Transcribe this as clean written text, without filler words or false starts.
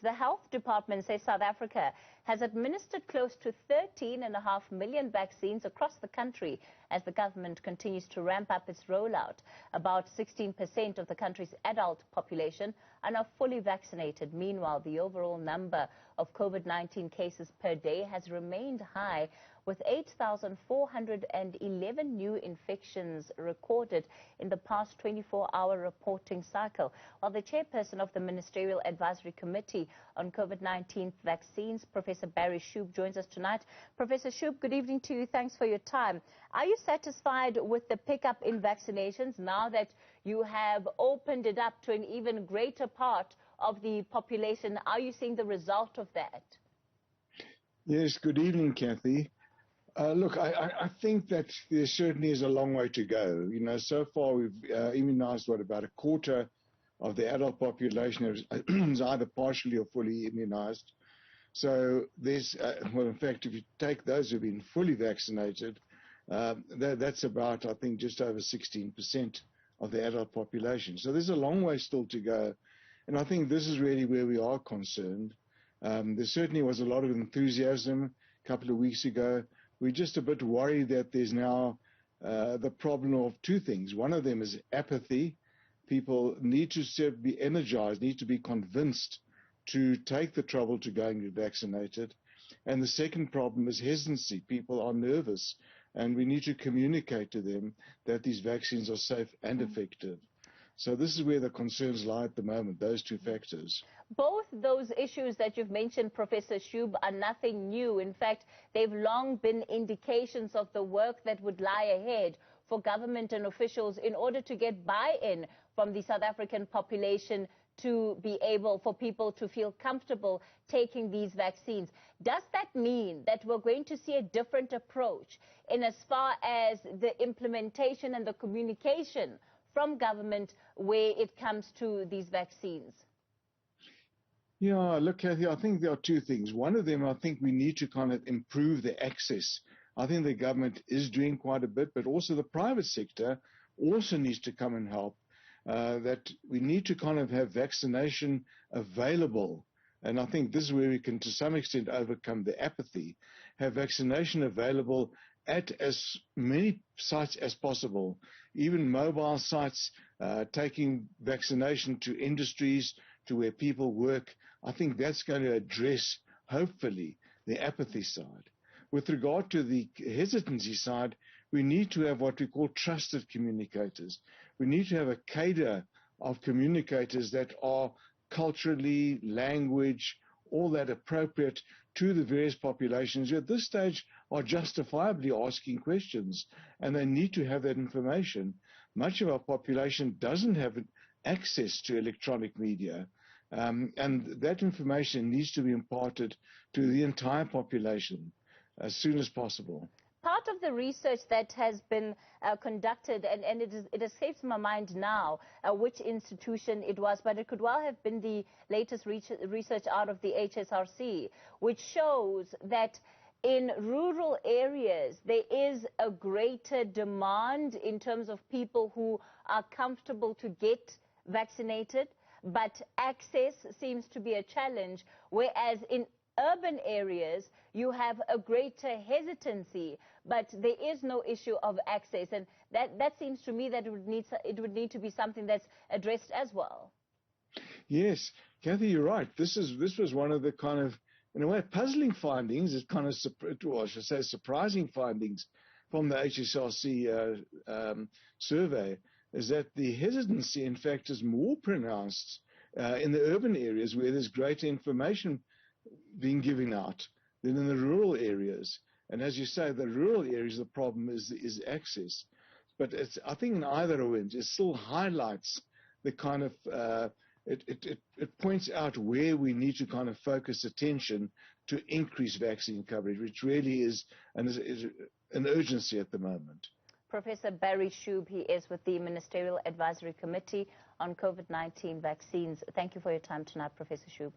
the Health Department says South Africa has administered close to 13.5 million vaccines across the country as the government continues to ramp up its rollout. About 16% of the country's adult population are now fully vaccinated. Meanwhile, the overall number of COVID-19 cases per day has remained high, with 8,411 new infections recorded in the past 24-hour reporting cycle. While the chairperson of the Ministerial Advisory Committee on COVID-19 vaccines, Professor Barry Shoup, joins us tonight. Professor Shoup, good evening to you. Thanks for your time. Are you satisfied with the pickup in vaccinations now that you have opened it up to an even greater part of the population? Are you seeing the result of that? Yes, good evening, Kathy. Look, I think that there certainly is a long way to go. You know, so far we've immunized, about a quarter of the adult population is either partially or fully immunized. So there's, well, in fact, if you take those who've been fully vaccinated, that's about, I think, just over 16% of the adult population. So there's a long way still to go. And I think this is really where we are concerned. There certainly was a lot of enthusiasm a couple of weeks ago. We're just a bit worried that there's now the problem of two things. One of them is apathy. People need to be energized, need to be convinced to take the trouble to go and get vaccinated. And the second problem is hesitancy. People are nervous, and we need to communicate to them that these vaccines are safe and effective. So this is where the concerns lie at the moment, those two factors. Both those issues that you've mentioned, Professor Shoup, are nothing new. In fact, they've long been indications of the work that would lie ahead for government and officials in order to get buy-in from the South African population to be able for people to feel comfortable taking these vaccines. Does that mean that we're going to see a different approach in as far as the implementation and the communication from government where it comes to these vaccines? Yeah, look, Kathy, I think there are two things. One of them, I think we need to kind of improve the access. I think the government is doing quite a bit, but also the private sector also needs to come and help. That we need to kind of have vaccination available. And I think this is where we can, to some extent, overcome the apathy. Have vaccination available at as many sites as possible, even mobile sites, taking vaccination to industries, to where people work. I think that's going to address, hopefully, the apathy side. With regard to the hesitancy side, we need to have what we call trusted communicators. We need to have a cadre of communicators that are culturally, language, all that appropriate to the various populations who at this stage are justifiably asking questions, and they need to have that information. Much of our population doesn't have access to electronic media, and that information needs to be imparted to the entire population as soon as possible. Part of the research that has been conducted, and it escapes my mind now which institution it was, but it could well have been the latest research out of the HSRC, which shows that in rural areas there is a greater demand in terms of people who are comfortable to get vaccinated, but access seems to be a challenge, whereas in urban areas, you have a greater hesitancy, but there is no issue of access. And that seems to me that it would need to be something that's addressed as well. Yes, Kathy, you're right. This was one of the kind of, in a way, puzzling findings, it's kind of, or I should say, surprising findings from the HSRC survey, is that the hesitancy, in fact, is more pronounced in the urban areas where there's greater information being given out than in the rural areas. And as you say, the rural areas, the problem is access. But it's, I think in either event, it still highlights the kind of, it points out where we need to kind of focus attention to increase vaccine coverage, which really is an urgency at the moment. Professor Barry Shoup, he is with the Ministerial Advisory Committee on COVID-19 vaccines. Thank you for your time tonight, Professor Shoup.